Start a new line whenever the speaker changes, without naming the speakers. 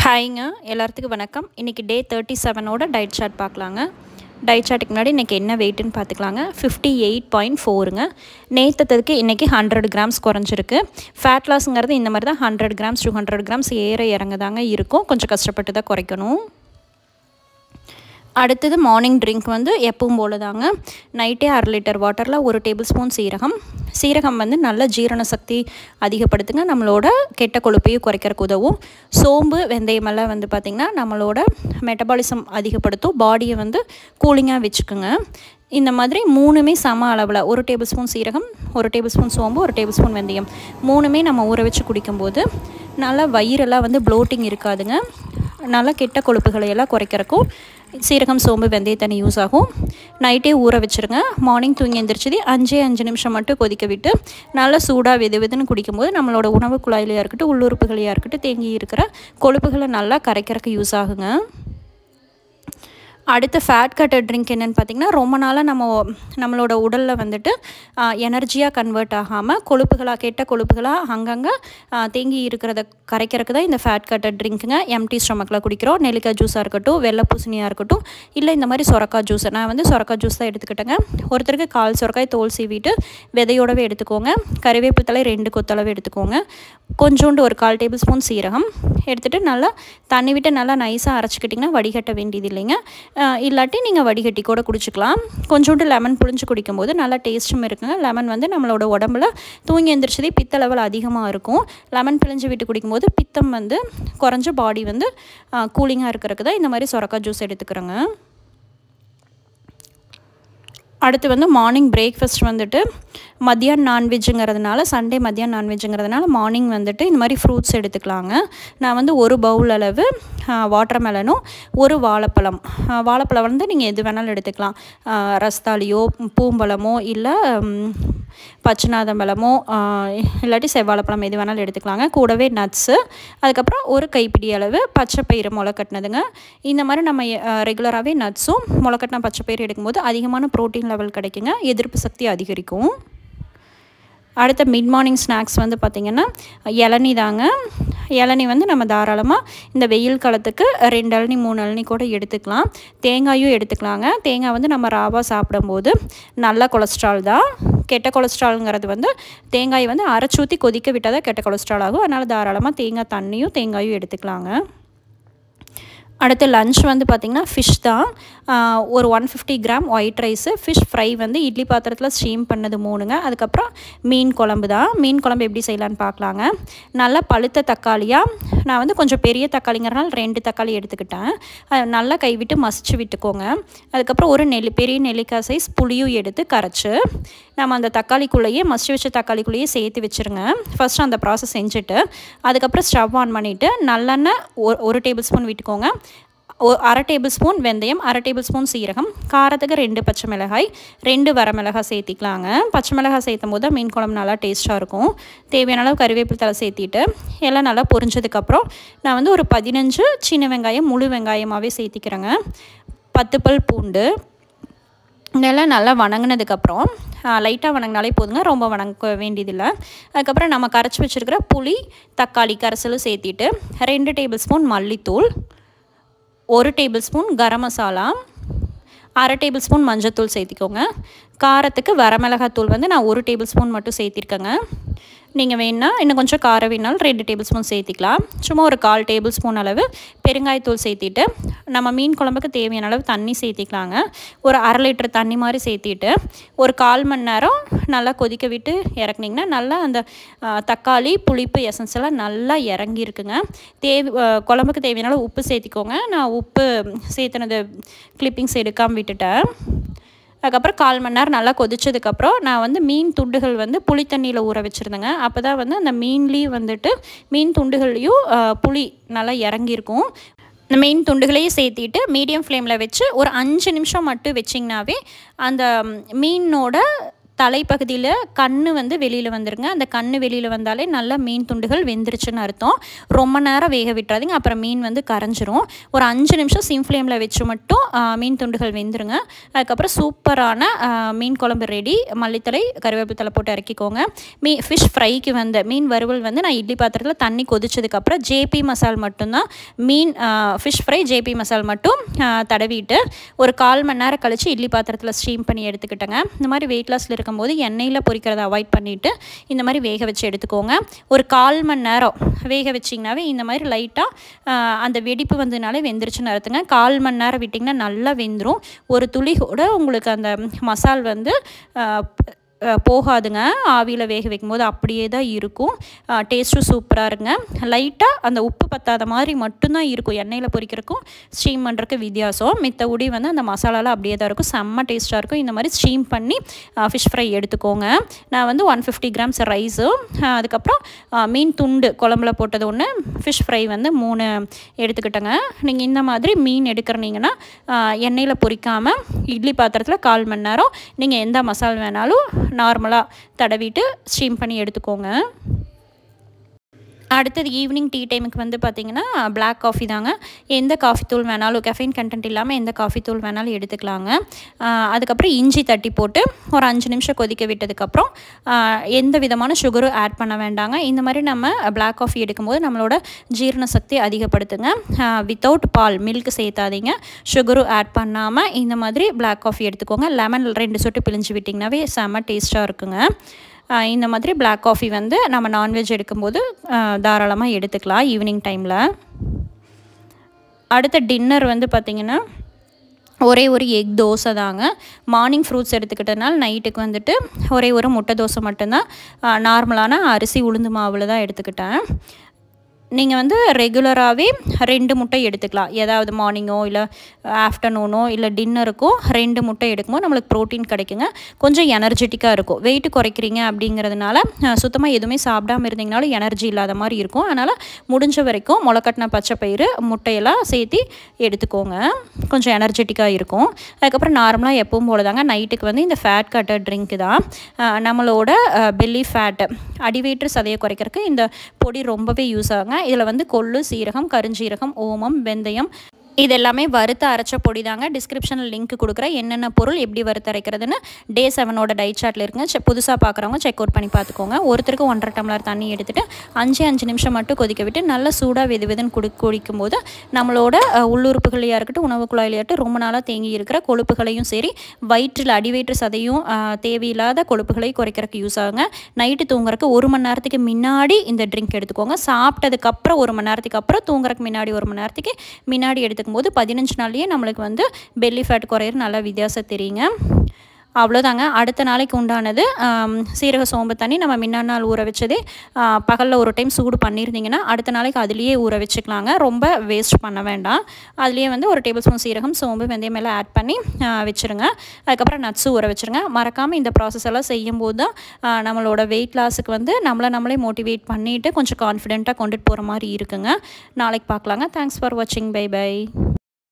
ஹாய்ங்க எல்லாத்துக்கும் வணக்கம். இன்றைக்கி டே 37 ஓட டயட் சார்ட் பார்க்கலாங்க. டயட் சார்ட்டுக்கு முன்னாடி இன்றைக்கி என்ன வெயிட்டுன்னு பார்த்துக்கலாங்க. 58.4ங்க. நேற்றத்துக்கு இன்றைக்கி 100 கிராம்ஸ் குறைஞ்சிருக்கு. ஃபேட் லாஸுங்கிறது இந்த மாதிரி தான் 100 கிராம்ஸ் 200 கிராம்ஸ் ஏற இறங்கதாங்க இருக்கும். கொஞ்சம் கஷ்டப்பட்டு தான் குறைக்கணும். அடுத்தது மார்னிங் ட்ரிங்க் வந்து எப்பவும் போல தாங்க. நைட்டே 1/2 லிட்டர் வாட்டரில் 1 டேபிள் ஸ்பூன் சீரகம் வந்து நல்ல ஜீரண சக்தி அதிகப்படுத்துங்க. நம்மளோட கெட்ட கொழுப்பையும் குறைக்கிறதுக்கு உதவும். சோம்பு வெந்தயமெல்லாம் வந்து பார்த்திங்கன்னா நம்மளோட மெட்டபாலிசம் அதிகப்படுத்தும். பாடியை வந்து கூலிங்காக வச்சுக்குங்க. இந்த மாதிரி மூணுமே சம அளவில் 1 டேபிள் ஸ்பூன் சீரகம், 1 டேபிள் ஸ்பூன் சோம்பு, 1 டேபிள் ஸ்பூன் வெந்தயம் மூணுமே நம்ம ஊற வச்சு குடிக்கும்போது நல்லா வயிறெல்லாம் வந்து ப்ளோட்டிங் இருக்காதுங்க. நல்லா கெட்ட கொழுப்புகளை எல்லாம் குறைக்கிறக்கும் சீரகம் சோம்பு வெந்தய தண்ணி யூஸ் ஆகும். நைட்டே ஊற வச்சுருங்க. மார்னிங் தூங்கி எழுந்திரிச்சது 5 நிமிஷம் மட்டும் கொதிக்க விட்டு நல்லா சூடாக வெதுன்னு குடிக்கும்போது நம்மளோட உணவு குழாயிலையாக இருக்கட்டும் உள்ளுறுப்புகளையாக இருக்கட்டும் தேங்கி இருக்கிற கொழுப்புகளை நல்லா கரைக்கிறதுக்கு யூஸ் ஆகுங்க. அடுத்து ஃபேட் கட்டர் ட்ரிங்க் என்னென்னு பார்த்திங்கன்னா, ரொம்ப நாளாக நம்மளோட உடலில் வந்துட்டு எனர்ஜியாக கன்வெர்ட் ஆகாமல் கெட்ட கொழுப்புகளாக அங்கங்கே தேங்கி இருக்கிறத கரைக்கிறதுக்கு தான் இந்த ஃபேட் கட்டர் ட்ரிங்க்குங்க. எம்டி ஸ்டொமக்கில் குடிக்கிறோம். நெல்லிக்காய் ஜூஸாக இருக்கட்டும், வெள்ளை பூசணியாக இருக்கட்டும், இல்லை இந்த மாதிரி சொரக்காய் ஜூஸ். நான் வந்து சொரக்காய் ஜூஸ் தான் எடுத்துக்கிட்டேங்க. ஒருத்தருக்கு 1/4 சொரக்காய் தோல் சீவிட்டு விதையோடவே எடுத்துக்கோங்க. கறிவேப்பிலை தழை 2 கொத்தளவு எடுத்துக்கோங்க. கொஞ்சோண்டு ஒரு 1/4 டேபிள் ஸ்பூன் சீரகம் எடுத்துகிட்டு நல்லா தண்ணி விட்டு நல்லா நைஸாக அரைச்சிக்கிட்டிங்கன்னா வடிகட்ட வேண்டியது இல்லைங்க. இல்லாட்டி நீங்கள் வடிகட்டி கூட குடிச்சிக்கலாம். கொஞ்சோண்டு லெமன் புழிஞ்சு குடிக்கும்போது நல்லா டேஸ்ட்டும் இருக்குங்க. லெமன் வந்து நம்மளோட உடம்புல தூங்கி எழுந்திரிச்சதே பித்த லெவல் அதிகமாக இருக்கும். லெமன் பிழிஞ்சு விட்டு குடிக்கும்போது பித்தம் வந்து குறைஞ்ச பாடி வந்து கூலிங்காக இருக்கிறதுக்கு தான் இந்த மாதிரி சொரக்காய் ஜூஸ் எடுத்துக்கிறோங்க. அடுத்து வந்து மார்னிங் பிரேக்ஃபாஸ்ட் வந்துட்டு மதியானம் நான்வெஜ்ஜுங்கிறதுனால சண்டே மதியானம் நான்வெஜ்ஜுங்கிறதுனால மார்னிங் வந்துட்டு இந்த மாதிரி ஃப்ரூட்ஸ் எடுத்துக்கலாங்க. நான் வந்து ஒரு பவுல் அளவு வாட்டர் மெலனும் ஒரு வாழைப்பழம் வந்து நீங்கள் எது வேணாலும் எடுத்துக்கலாம். ரஸ்தாலியோ பூம்பழமோ இல்லை பச்சைநாதம் பழமோ இல்லாட்டி செவ்வாழைப்பழம் எது வேணாலும் எடுத்துக்கலாங்க. கூடவே நட்ஸு, அதுக்கப்புறம் ஒரு கைப்பிடி அளவு பச்சைப்பயிறு முளைக்கட்டினதுங்க. இந்த மாதிரி நம்ம ரெகுலராகவே நட்ஸும் முளைக்கட்டின பச்சைப்பயிறு எடுக்கும்போது அதிகமான ப்ரோட்டீன் லெவல் கிடைக்குங்க. எதிர்ப்பு சக்தி அதிகரிக்கும். அடுத்த மிட் மார்னிங் ஸ்நாக்ஸ் வந்து பார்த்திங்கன்னா இளநீ தாங்க. இளநீ வந்து நம்ம தாராளமாக இந்த வெயில் காலத்துக்கு 2 இளநீ 3 இளநீ கூட எடுத்துக்கலாம். தேங்காயும் எடுத்துக்கலாங்க. தேங்காய் வந்து நம்ம ராவாக சாப்பிடும்போது நல்ல கொலஸ்ட்ரால் தான். கெட்ட கொலஸ்ட்ராலுங்கிறது வந்து தேங்காய் வந்து அரைச்சி ஊற்றி கொதிக்க விட்டால் தான் கெட்ட கொலஸ்ட்ரால் ஆகும். அதனால் தாராளமாக தேங்காய் தண்ணியும் தேங்காயும் எடுத்துக்கலாங்க. அடுத்து லன்ச் வந்து பார்த்திங்கன்னா ஃபிஷ் தான். ஒரு 150 gram white rice, fish fry வந்து இட்லி பாத்திரத்தில் ஸ்டீம் பண்ணது 3ங்க. அதுக்கப்புறம் மீன் குழம்பு தான். மீன் குழம்பு எப்படி செய்யலான்னு பார்க்கலாங்க. நல்லா பழுத்த தக்காளியாக நான் வந்து கொஞ்சம் பெரிய தக்காளிங்கிறனால 2 தக்காளி எடுத்துக்கிட்டேன். நல்லா கைவிட்டு மசிச்சு விட்டுக்கோங்க. அதுக்கப்புறம் ஒரு பெரிய நெல்லிக்காய் சைஸ் புளியும் எடுத்து கரைச்சி நம்ம அந்த தக்காளிக்குள்ளேயே மசிச்சு வச்ச தக்காளிக்குள்ளேயே சேர்த்து வச்சுருங்க. ஃபஸ்ட்டு அந்த ப்ராசஸ் செஞ்சுட்டு அதுக்கப்புறம் ஸ்டவ் ஆன் பண்ணிவிட்டு நல்லெண்ணெய் 1 டேபிள் ஸ்பூன் விட்டுக்கோங்க. 1/2 டேபிள் ஸ்பூன் வெந்தயம், 1/2 டேபிள் ஸ்பூன் சீரகம், காரத்துக்கு 2 பச்சை மிளகாய், 2 வரமிளகாய் சேர்த்திக்கலாங்க. பச்சை மிளகாய் சேர்த்தும் போது மீன் குழம்பு நல்லா டேஸ்ட்டாக இருக்கும். தேவையான அளவு கறிவேப்பிலை தழை சேர்த்திட்டு எல்லாம் நல்லா பொரிஞ்சதுக்கப்புறம் நான் வந்து ஒரு 15 சின்ன வெங்காயம் முழு வெங்காயமாகவே சேர்த்திக்கிறேங்க. 10 பல் பூண்டு இதெல்லாம் நல்லா வணங்கினதுக்கப்புறம் லைட்டாக வணங்கினாலே போதுங்க, ரொம்ப வணங்க வேண்டியதில்லை. அதுக்கப்புறம் நம்ம கரைச்சி வச்சுருக்கிற புளி தக்காளி கரைசலும் சேர்த்திட்டு 2 டேபிள் ஸ்பூன் மல்லித்தூள், 1 table spoon garam masala, 1/2 table spoon மஞ்சத்தூள் சேர்த்திக்கோங்க. காரத்துக்கு வரமிளகாத்தூள் வந்து நான் 1 டேபிள் ஸ்பூன் மட்டும் சேர்த்திருக்கேங்க. நீங்கள் வேணுன்னா இன்னும் கொஞ்சம் காரம் வேணாலும் 2 டேபிள் ஸ்பூன் சேர்த்திக்கலாம். சும்மா ஒரு 1/4 டேபிள் ஸ்பூன் அளவு பெருங்காயத்தூள் சேர்த்திட்டு நம்ம மீன் குழம்புக்கு தேவையான அளவு தண்ணி சேர்த்திக்கலாங்க. ஒரு 1/2 லிட்டர் தண்ணி மாதிரி சேர்த்திட்டு ஒரு 1/4 மணி நேரம் நல்லா கொதிக்க விட்டு இறக்குனிங்கன்னா நல்லா அந்த தக்காளி புளிப்பு எசன்ஸ் எல்லாம் நல்லா இறங்கியிருக்குங்க. குழம்புக்கு தேவையான அளவு உப்பு சேர்த்திக்கோங்க. நான் உப்பு சேர்த்துனது கிளிப்பிங்ஸ் எடுக்காமல் விட்டுட்டேன். அதுக்கப்புறம் 1/4 மணி நேரம் நல்லா கொதிச்சதுக்கப்புறம் நான் வந்து மீன் துண்டுகள் வந்து புளி தண்ணியில் ஊற வச்சுருந்தேங்க. அப்போ தான் வந்து அந்த மீன்லேயும் வந்துட்டு மீன் துண்டுகள்லேயும் புளி நல்லா இறங்கியிருக்கும். இந்த மீன் துண்டுகளையும் சேர்த்திட்டு மீடியம் ஃப்ளேமில் வச்சு ஒரு 5 நிமிஷம் மட்டும் வச்சிங்கனாவே அந்த மீனோட தலைப்பகுதியில் கண்ணு வந்து வெளியில் வந்துருங்க. அந்த கண்ணு வெளியில் வந்தாலே நல்லா மீன் துண்டுகள் வெந்துருச்சுன்னு அர்த்தம். ரொம்ப நேரம் வேக விட்டுறாதீங்க, அப்புறம் மீன் வந்து கரைஞ்சிரும். ஒரு 5 நிமிஷம் சிம் ஃப்ளேமில் வச்சு மட்டும் மீன் துண்டுகள் வெந்துருங்க. அதுக்கப்புறம் சூப்பரான மீன் குழம்பு ரெடி. மல்லித்தலை கருவேப்பிலை தலை போட்டு இறக்கிக்கோங்க. ஃபிஷ் ஃப்ரைக்கு வந்து மீன் வறுவல் வந்து நான் இட்லி பாத்திரத்தில் தண்ணி கொதிச்சதுக்கப்புறம் ஜேபி மசால் மட்டும்தான் மீன் ஃபிஷ் ஃப்ரை ஜேபி மசால் மட்டும் தடவிட்டு ஒரு 1/4 மணி நேரம் கழித்து இட்லி பாத்திரத்தில் ஸ்டீம் பண்ணி எடுத்துக்கிட்டேங்க. இந்த மாதிரி வெயிட் லாஸில் இருக்கும்போது எண்ணெயில் பொரிக்கிறத அவாய்ட் பண்ணிவிட்டு இந்த மாதிரி வேக வச்சு எடுத்துக்கோங்க. ஒரு 1/4 மணி நேரம் வேக வச்சிங்கனாவே இந்த மாதிரி லைட்டாக அந்த வெடிப்பு வந்ததுனாலே வெந்துருச்சுன்னு அர்த்தங்க. 1/4 மணி நேரம் விட்டிங்கன்னா நல்லா வெந்துடும். ஒரு துளி கூட உங்களுக்கு அந்த மசால் வந்து போகாதுங்க. ஆவியில் வேக வைக்கும்போது அப்படியே தான் இருக்கும். டேஸ்ட்டும் சூப்பராக இருங்க. லைட்டாக அந்த உப்பு பத்தாத மாதிரி மட்டும்தான் இருக்கும் எண்ணெயில் பொரிக்கிறதுக்கும் ஸ்டீம் பண்ணுறதுக்கு வித்தியாசம். மித்த உடி வந்து அந்த மசாலாலாம் அப்படியே தான் இருக்கும். செம்ம டேஸ்ட்டாக இருக்கும். இந்த மாதிரி ஸ்டீம் பண்ணி ஃபிஷ் ஃப்ரை எடுத்துக்கோங்க. நான் வந்து 150 கிராம்ஸ் ரைஸு, அதுக்கப்புறம் மீன் துண்டு குழம்புல போட்டது ஒன்று, ஃபிஷ் ஃப்ரை வந்து 3 எடுத்துக்கிட்டேங்க. நீங்கள் இந்த மாதிரி மீன் எடுக்கிறீங்கன்னா எண்ணெயில் பொரிக்காமல் இட்லி பாத்திரத்தில் 1/4 மணி நேரம் நீங்கள் எந்த மசால் வேணாலும் நார்மலாக தடவிட்டு ஸ்டீம் பண்ணி எடுத்துக்கோங்க. அடுத்தது ஈவினிங் டீ டைமுக்கு வந்து பார்த்திங்கன்னா பிளாக் காஃபி தாங்க. எந்த காஃபி தூள் வேணாலும், கெஃபைன் கண்டென்ட் இல்லாமல் எந்த காஃபி தூள் வேணாலும் எடுத்துக்கலாங்க. அதுக்கப்புறம் இஞ்சி தட்டி போட்டு ஒரு 5 நிமிஷம் கொதிக்க விட்டதுக்கப்புறம் எந்த விதமான சுகரும் ஆட் பண்ண வேண்டாங்க. இந்த மாதிரி நம்ம பிளாக் காஃபி எடுக்கும்போது நம்மளோட ஜீரண சக்தி அதிகப்படுத்துங்க. வித்தவுட் பால் மில்க் சேர்த்தாதீங்க. சுகரும் ஆட் பண்ணாமல் இந்த மாதிரி பிளாக் காஃபி எடுத்துக்கோங்க. லெமன் 2 சொட்டு பிழிஞ்சு விட்டிங்கனாவே செம்ம டேஸ்ட்டாக இருக்குங்க. இந்த மாதிரி பிளாக் காஃபி வந்து நம்ம நான்வெஜ் எடுக்கும்போது தாராளமாக எடுத்துக்கலாம் ஈவினிங் டைமில். அடுத்த டின்னர் வந்து பார்த்திங்கன்னா ஒரே ஒரு எக் தோசை தாங்க. மார்னிங் ஃப்ரூட்ஸ் எடுத்துக்கிட்டதுனால நைட்டுக்கு வந்துட்டு ஒரே ஒரு முட்டை தோசை மட்டும்தான். நார்மலான அரிசி உளுந்து மாவில் தான் எடுத்துக்கிட்டேன். நீங்கள் வந்து ரெகுலராகவே 2 முட்டை எடுத்துக்கலாம். ஏதாவது மார்னிங்கோ இல்லை ஆஃப்டர்நூனோ இல்லை டின்னருக்கோ 2 முட்டை எடுக்கும்போது நம்மளுக்கு ப்ரோட்டீன் கிடைக்குங்க. கொஞ்சம் எனர்ஜெட்டிக்காக இருக்கும். வெயிட்டு குறைக்கிறீங்க அப்படிங்கிறதுனால சுத்தமாக எதுவுமே சாப்பிடாமல் இருந்தீங்கனாலும் எனர்ஜி இல்லாத மாதிரி இருக்கும். அதனால் முடிஞ்ச வரைக்கும் முளைக்கட்டின பச்சை பயிறு முட்டையெல்லாம் சேர்த்து எடுத்துக்கோங்க. கொஞ்சம் எனர்ஜெட்டிக்காக இருக்கும். அதுக்கப்புறம் நார்மலாக எப்பவும் போல தாங்க நைட்டுக்கு வந்து இந்த ஃபேட் கட்டர் ட்ரிங்க்கு தான். நம்மளோட பெல்லி ஃபேட்டு அடிவயிற்று சதையை குறைக்கிறதுக்கு இந்த பொடி ரொம்பவே யூஸ் ஆகுங்க. இதில் வந்து கொள்ளு, சீரகம், கருஞ்சீரகம், ஓமம், வெந்தயம் இது எல்லாமே வறுத்து அரைச்ச பொடி தாங்க. டிஸ்கிரிப்ஷனில் லிங்க் கொடுக்குறேன். என்னென்ன பொருள் எப்படி வறுத்து அரைக்கிறதுன்னு Day 7ஓட டயட் சார்ட்டில் இருக்குங்க. புதுசாக பார்க்குறவங்க செக் அவுட் பண்ணி பார்த்துக்கோங்க. ஒருத்தருக்கு 1.5 டம்ளர் தண்ணி எடுத்துகிட்டு 5 நிமிஷம் மட்டும் கொதிக்க விட்டு நல்லா சூடாக வெதுன்னு குடிக்கும்போது நம்மளோட உள்ளுறுப்புகளையாக இருக்கட்டும், உணவு குழாயிலையாகட்டும் ரொம்ப நாளாக தேங்கி இருக்கிற கொழுப்புகளையும் சரி, வயிற்றில் அடிவயிற்று சதையும் தேவையில்லாத கொழுப்புகளையும் குறைக்கிறதுக்கு யூஸ் ஆகுங்க. நைட்டு தூங்குறதுக்கு 1 மணி நேரத்துக்கு முன்னாடி இந்த ட்ரிங்க் எடுத்துக்கோங்க. சாப்பிட்டதுக்கப்புறம் 1 மணி நேரத்துக்கு அப்புறம் தூங்குறதுக்கு முன்னாடி 1 மணி நேரத்துக்கு முன்னாடி எடுத்துக்கும் போது 15 நாள்லேயே நம்மளுக்கு வந்து பெல்லி ஃபேட் குறையிற நல்லா வித்தியாசம் தெரியுங்க. அவ்வளோதாங்க. அடுத்த நாளைக்கு உண்டானது சீரக சோம்பு தண்ணி நம்ம முன்னாடி நாள் ஊற வச்சதே பகலில் ஒரு டைம் சூடு பண்ணியிருந்தீங்கன்னா அடுத்த நாளைக்கு அதுலேயே ஊற வச்சுக்கலாங்க. ரொம்ப வேஸ்ட் பண்ண வேண்டாம். அதுலேயே வந்து 1 டேபிள் ஸ்பூன் சீரகம், சோம்பு, வெந்தயம் எல்லாம் ஆட் பண்ணி வச்சுருங்க. அதுக்கப்புறம் நட்ஸு ஊற வச்சுருங்க. மறக்காமல் இந்த ப்ராசஸ் எல்லாம் செய்யும்போது தான் நம்மளோட வெயிட் லாஸுக்கு வந்து நம்மளே மோட்டிவேட் பண்ணிவிட்டு கொஞ்சம் கான்ஃபிடென்ட்டாக கொண்டுட்டு போகிற மாதிரி இருக்குங்க. நாளைக்கு பார்க்கலாங்க. தேங்க்ஸ் ஃபார் வாட்சிங். Bye by.